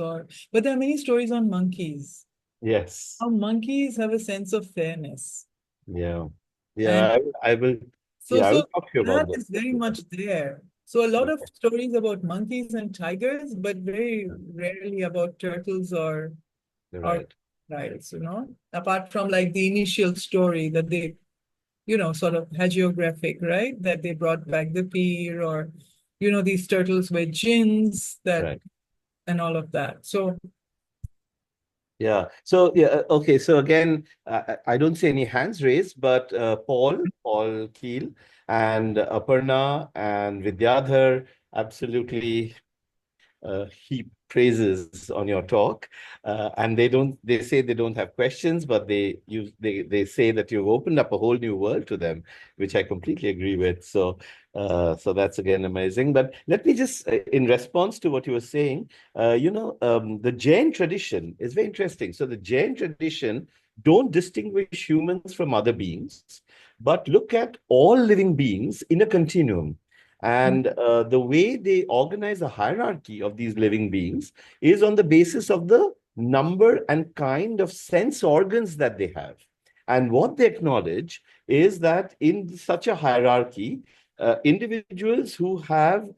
but there are many stories on monkeys. Yes. How monkeys have a sense of fairness. Yeah. And Yeah, I will. So, Yeah, I will so talk to you that about this. is very much there. So a lot of Okay. stories about monkeys and tigers, but very rarely about turtles You're or right. crocodiles, apart from like the initial story that they, sort of hagiographic, right? That they brought back the pier or, these turtles were jinns that Right. and all of that. So Yeah. So yeah. Okay. So again, I don't see any hands raised, but Paul Keel, and Aparna and Vidyadhar absolutely heap praises on your talk, and they say they don't have questions, but they say that you've opened up a whole new world to them, which I completely agree with. So that's again amazing. But let me just in response to what you were saying, the Jain tradition is very interesting. So the Jain tradition don't distinguish humans from other beings, but look at all living beings in a continuum. And the way they organize a hierarchy of these living beings is on the basis of the number and kind of sense organs that they have. And what they acknowledge is that in such a hierarchy, individuals who have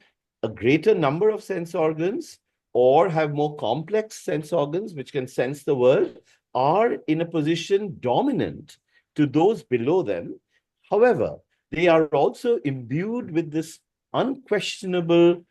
a greater number of sense organs or have more complex sense organs which can sense the world are in a position dominant to those below them. However, they are also imbued with this unquestionable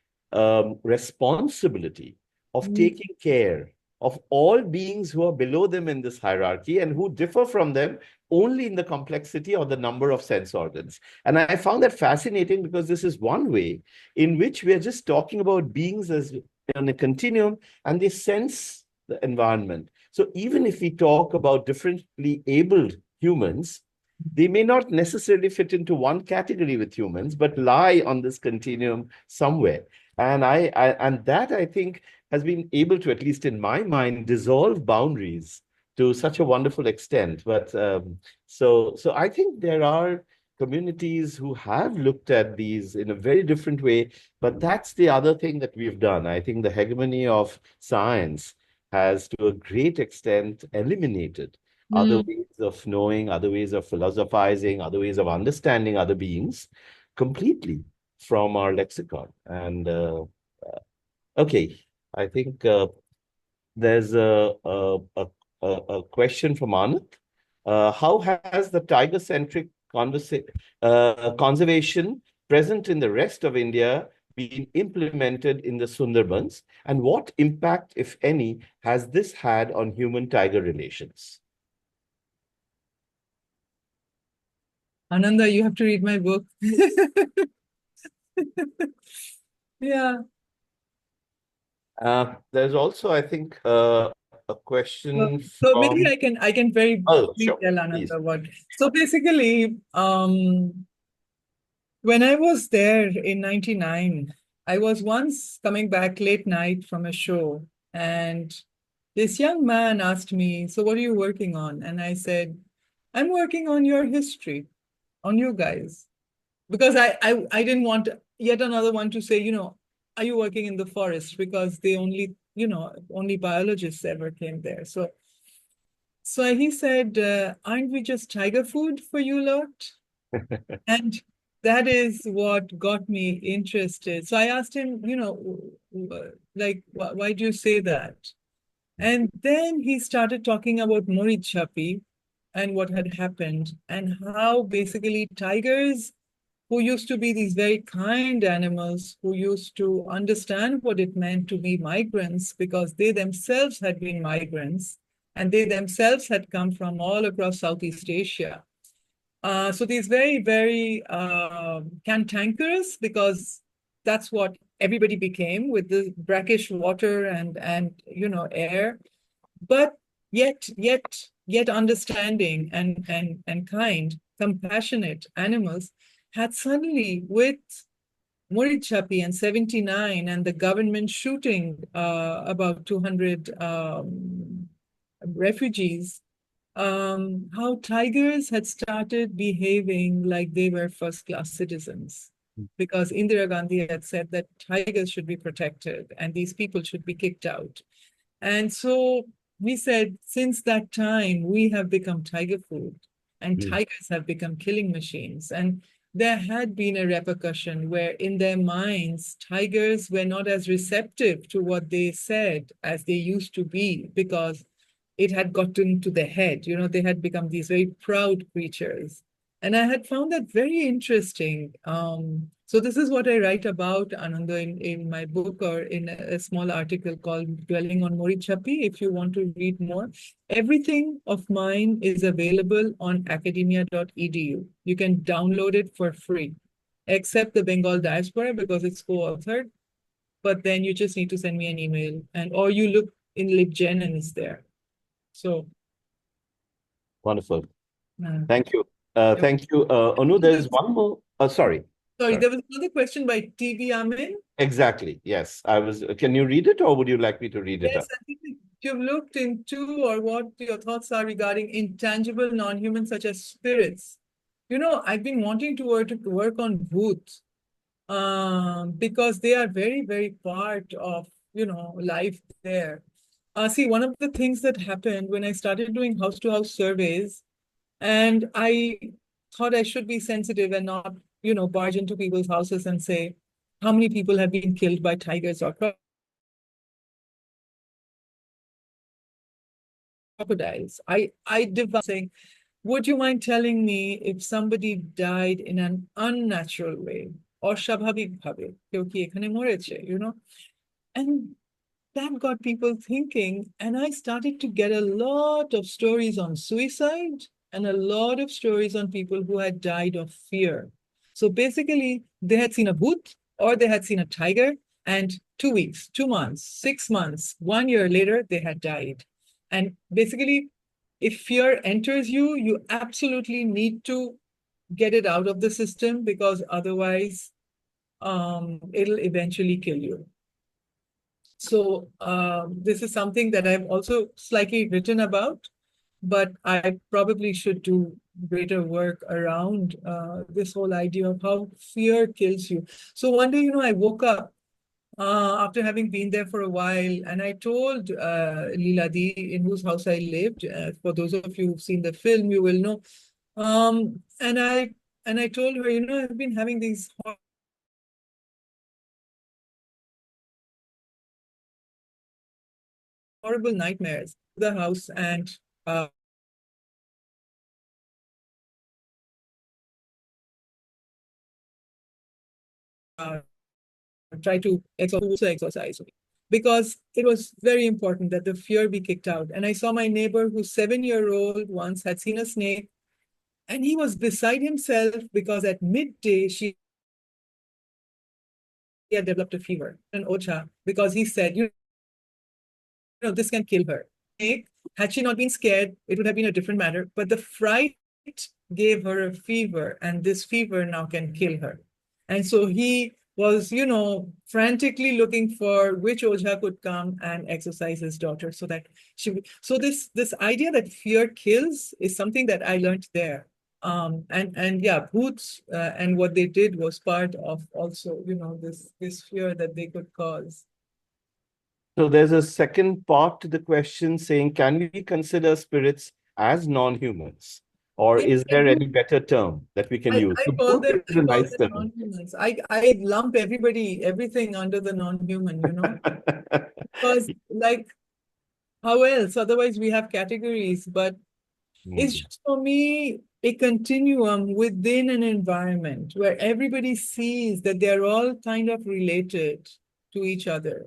responsibility of mm, taking care of all beings who are below them in this hierarchy and who differ from them only in the complexity or the number of sense organs. And I found that fascinating because this is one way in which we are just talking about beings as in a continuum and they sense the environment. So even if we talk about differently abled humans, they may not necessarily fit into one category with humans, but lie on this continuum somewhere. And and that I think has been able to, at least in my mind, dissolve boundaries to such a wonderful extent. But so I think there are communities who have looked at these in a very different way. But that's the other thing that we've done. I think the hegemony of science has, to a great extent, eliminated other Mm. ways of knowing, other ways of philosophizing, other ways of understanding other beings completely from our lexicon. And okay, I think there's a question from Anand. How has the tiger-centric conservation present in the rest of India been implemented in the Sundarbans? And what impact, if any, has this had on human-tiger relations? Ananda, you have to read my book. Yeah. There's also, I think, a So, question so maybe from. I can very Oh, briefly sure, tell please. Ananda what. So basically, when I was there in 99, I was once coming back late night from a show, and this young man asked me, "So what are you working on?" And I said, "I'm working on your history, on you guys." Because I didn't want yet another one to say, are you working in the forest? Because they only, only biologists ever came there. So he said, aren't we just tiger food for you lot? And that is what got me interested. So I asked him, like, why do you say that? And then he started talking about Morichapi and what had happened, and how basically tigers, who used to be these very kind animals, who used to understand what it meant to be migrants, because they themselves had been migrants and they themselves had come from all across Southeast Asia. So these very, very cantankerous, because that's what everybody became with the brackish water and air, but yet understanding and kind, compassionate animals had suddenly, with Murichapi and 79 and the government shooting about 200 refugees, how tigers had started behaving like they were first-class citizens. Because Indira Gandhi had said that tigers should be protected and these people should be kicked out. And so we said, since that time, we have become tiger food, and Mm. tigers have become killing machines. And there had been a repercussion where, in their minds, tigers were not as receptive to what they said as they used to be, because it had gotten to their head. They had become these very proud creatures. And I had found that very interesting. So this is what I write about, Ananda, in my book, or in a small article called Dwelling on Morichapi, if you want to read more. Everything of mine is available on academia.edu. You can download it for free, except the Bengal diaspora, because it's co-authored. But then you just need to send me an email, or you look in LibGen and it's there. So, Wonderful. uh, Thank you. yep. Thank you. Anu, there's one more. Sorry. Sorry, Sorry. there was another question by TV Amin. Exactly. Yes. Can you read it, or would you like me to read it Yes, up? I think you've looked into, or what your thoughts are regarding intangible non-humans such as spirits. I've been wanting to work on booth, because they are very, very part of, life there. See, one of the things that happened when I started doing house-to-house surveys, and I thought I should be sensitive and not, barge into people's houses and say, how many people have been killed by tigers or crocodiles? I devour saying, would you mind telling me if somebody died in an unnatural way or স্বাভাবিক ভাবে কেউ কি এখানে মরেছে, and that got people thinking, and I started to get a lot of stories on suicide and a lot of stories on people who had died of fear. So basically, they had seen a bhoot or they had seen a tiger, and 2 weeks, 2 months, 6 months, 1 year later, they had died. And basically, if fear enters you, you absolutely need to get it out of the system, because otherwise, it'll eventually kill you. So this is something that I've also slightly written about. but I probably should do greater work around this whole idea of how fear kills you. So one day, I woke up after having been there for a while, and I told Leela Di, in whose house I lived. For those of you who've seen the film, you will know. And I told her, I've been having these horrible nightmares. The house and try to exorcise me, because it was very important that the fear be kicked out. And I saw my neighbor, whose 7-year-old once had seen a snake, and he was beside himself because at midday she had developed a fever, an ocha, because he said, this can kill her. Had she not been scared, it would have been a different matter. But the fright gave her a fever, and this fever now can kill her. And so he was, frantically looking for which Ojha could come and exorcise his daughter so that she would. So this idea that fear kills is something that I learned there. And yeah, bhoots and what they did was part of also, this fear that they could cause. So there's a second part to the question saying, can we consider spirits as non-humans? Or is there any better term that we can use? I So call both them, is a nice term. non-humans. I lump everything under the non-human, because how else? Otherwise, we have categories, but it's just, for me, a continuum within an environment where everybody sees that they're all kind of related to each other.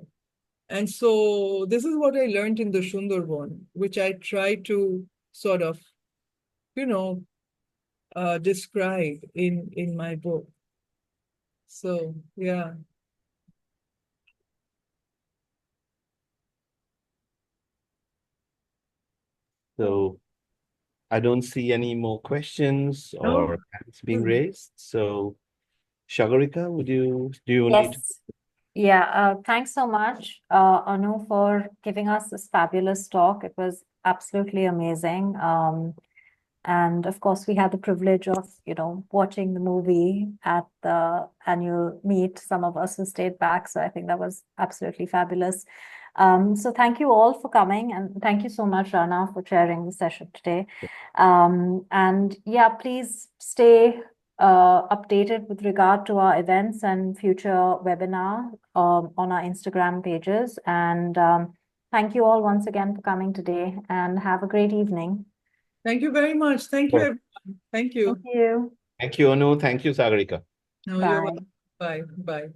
And so this is what I learned in the Sundarbans, which I try to sort of, describe in my book. So, yeah. So I don't see any more questions or hands being raised. So Sagarika, do you need to? Yes. Yeah, thanks so much, Anu, for giving us this fabulous talk. It was absolutely amazing. And of course, we had the privilege of, watching the movie at the annual meet. Some of us who stayed back. So I think that was absolutely fabulous. So thank you all for coming. And thank you so much, Rana, for chairing the session today. And yeah, please stay updated with regard to our events and future webinar on our Instagram pages. And thank you all once again for coming today, and have a great evening. Thank you very much. Thank you, everyone. Thank you. Thank you. Thank you, Anu. Thank you, Sagarika. No, you're welcome. Bye. Bye.